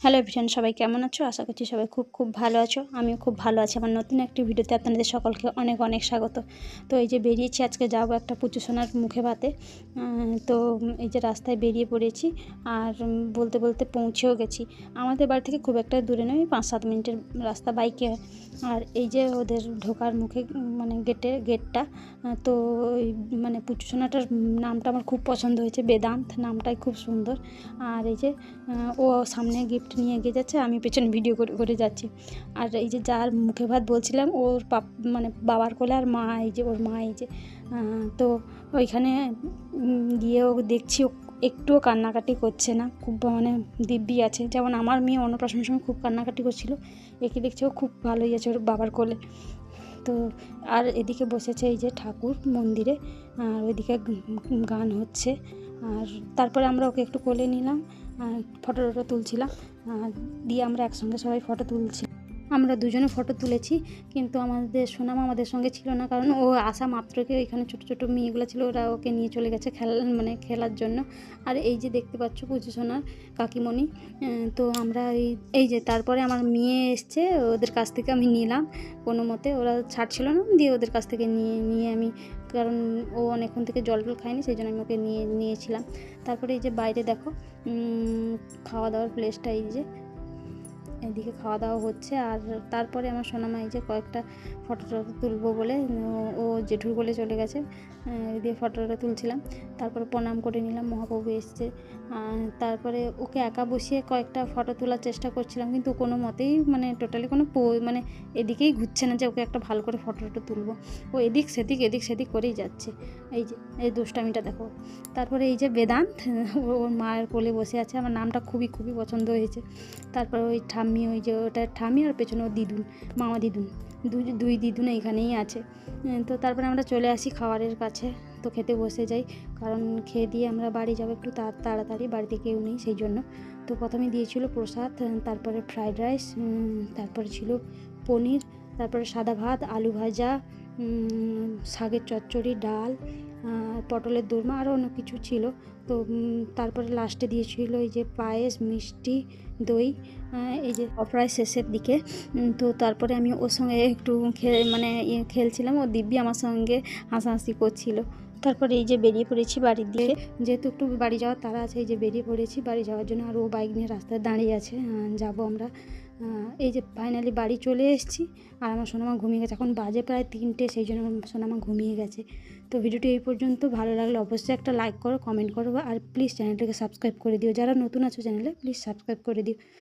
Hello everyone, সবাই কেমন আছো? আশা করছি সবাই খুব ভালো আছো। আমিও খুব ভালো আছি। আমার নতুন একটি ভিডিওতে আপনাদের সকলকে অনেক স্বাগত। তো এই যে বেরিয়েছি, আজকে যাবো একটা পুচুসোনার মুখে ভাতে। তো এই যে রাস্তায় বেরিয়ে পড়েছি আর বলতে পৌঁছেও গেছি। আমাদের বাড়ি থেকে খুব একটা দূরে নয়, 5-7 মিনিটের রাস্তা বাইকে। আর এই যে ওদের ঢোকার মুখে মানে গেটটা, তো ওই মানে পুচুসোনাটার নামটা আমার খুব পছন্দ হয়েছে, বেদান্ত নামটাই খুব সুন্দর। আর এই যে ও সামনে গিফট নিয়ে এগিয়ে যাচ্ছে, আমি পেছনে ভিডিও করে যাচ্ছি। আর এই যে যার মুখে ভাত বলছিলাম, ওর মানে বাবার কোলে, আর মা এই যে ওর মা এই যে। তো ওইখানে গিয়ে ও দেখছি একটুও কান্নাকাটি করছে না, খুব মানে দিব্যি আছে। যেমন আমার মেয়ে অন্নপ্রাশনের সময় খুব কান্নাকাটি করছিল, একে দেখছি ও খুব ভালোই আছে ওর বাবার কোলে। তো আর এদিকে বসেছে এই যে ঠাকুর মন্দিরে, আর ওইদিকে গান হচ্ছে। আর তারপরে আমরা ওকে একটু কোলে নিলাম, ফটো তুলছিলাম, দিয়ে আমরা একসঙ্গে সবাই ফটো তুলছি। আমরা দুজনে ফটো তুলেছি, কিন্তু আমাদের সোনামা আমাদের সঙ্গে ছিল না, কারণ ও আসা মাত্রকে এখানে ছোটো মেয়েগুলো ছিল, ওরা ওকে নিয়ে চলে গেছে খেলার জন্য। আর এই যে দেখতে পাচ্ছ পুজো সোনার কাকিমণি। তো আমরা এই যে তারপরে আমার মেয়ে এসছে, ওদের কাছ থেকে আমি নিলাম কোনো মতে, ওরা ছাড়ছিল না, দিয়ে ওদের কাছ থেকে নিয়ে আমি, কারণ ও অনেকক্ষণ থেকে জল খায়নি, সেই জন্য আমি ওকে নিয়েছিলাম। তারপরে এই যে বাইরে দেখো খাওয়া দাওয়ার প্লেসটা, এই যে এদিকে খাওয়া দাওয়া হচ্ছে। আর তারপরে আমার সোনামা এই যে কয়েকটা ফটো তুলবো বলে ও জেঠুর বলে চলে গেছে, দিয়ে ফটোটা তুলছিলাম। তারপরে প্রণাম করে নিলাম, মহাপ্রভু এসছে। তারপরে ওকে একা বসিয়ে কয়েকটা ফটো তোলার চেষ্টা করছিলাম, কিন্তু কোনো মতেই মানে টোটালি কোনো মানে এদিকেই ঘুরছে না যে ওকে একটা ভালো করে ফটোটা তুলবো। ও এদিক সেদিক করেই যাচ্ছে। এই যে এই দুষ্টামিটা দেখো। তারপরে এই যে বেদান্ত, ওর মায়ের কোলে বসে আছে। আমার নামটা খুবই পছন্দ হয়েছে। তারপর ওই ঠাম্মি, ওই যে ওটা ঠাম্মি, আর পেছনে ওর দিদুন, মামা দিদুন, দুই দিদুন এইখানেই আছে। তো তারপরে আমরা চলে আসি খাবারের কাছে, তো খেতে বসে যাই, কারণ খেয়ে দিয়ে আমরা বাড়ি যাবো একটু তাড়াতাড়ি, বাড়িতে কেউ নেই সেই জন্য। তো প্রথমে দিয়েছিল প্রসাদ, তারপরে ফ্রাইড রাইস, তারপরে ছিল পনির, তারপরে সাদা ভাত, আলু ভাজা, শাকের চচ্চড়ি, ডাল, পটলের দোরমা, আরও অনেক কিছু ছিল। তো তারপরে লাস্টে দিয়েছিল এই যে পায়েস, মিষ্টি, দই, এই যে প্রায় শেষের দিকে। তো তারপরে আমি ওর সঙ্গে একটু খেলছিলাম, ও দিব্যি আমার সঙ্গে হাসাহাসি করছিল। তারপরে এই যে বেরিয়ে পড়েছি বাড়ির দিকে, যেহেতু একটু বাড়ি যাওয়ার তারা আছে, এই যে বেরিয়ে পড়েছি বাড়ি যাওয়ার জন্য। আর ও বাইক নিয়ে রাস্তায় দাঁড়িয়ে আছে, যাব আমরা। এই যে ফাইনালি বাড়ি চলে এসেছি। আর আমার সোনামা ঘুমিয়ে গেছে, এখন বাজে প্রায় 3টে, সেই জন্য আমার সোনামা ঘুমিয়ে গেছে। তো ভিডিওটি এই পর্যন্ত। ভালো লাগলে অবশ্যই একটা লাইক করো, কমেন্ট করো, আর প্লিজ চ্যানেলটাকে সাবস্ক্রাইব করে দিও। যারা নতুন আছো চ্যানেলে, প্লিজ সাবস্ক্রাইব করে দিও।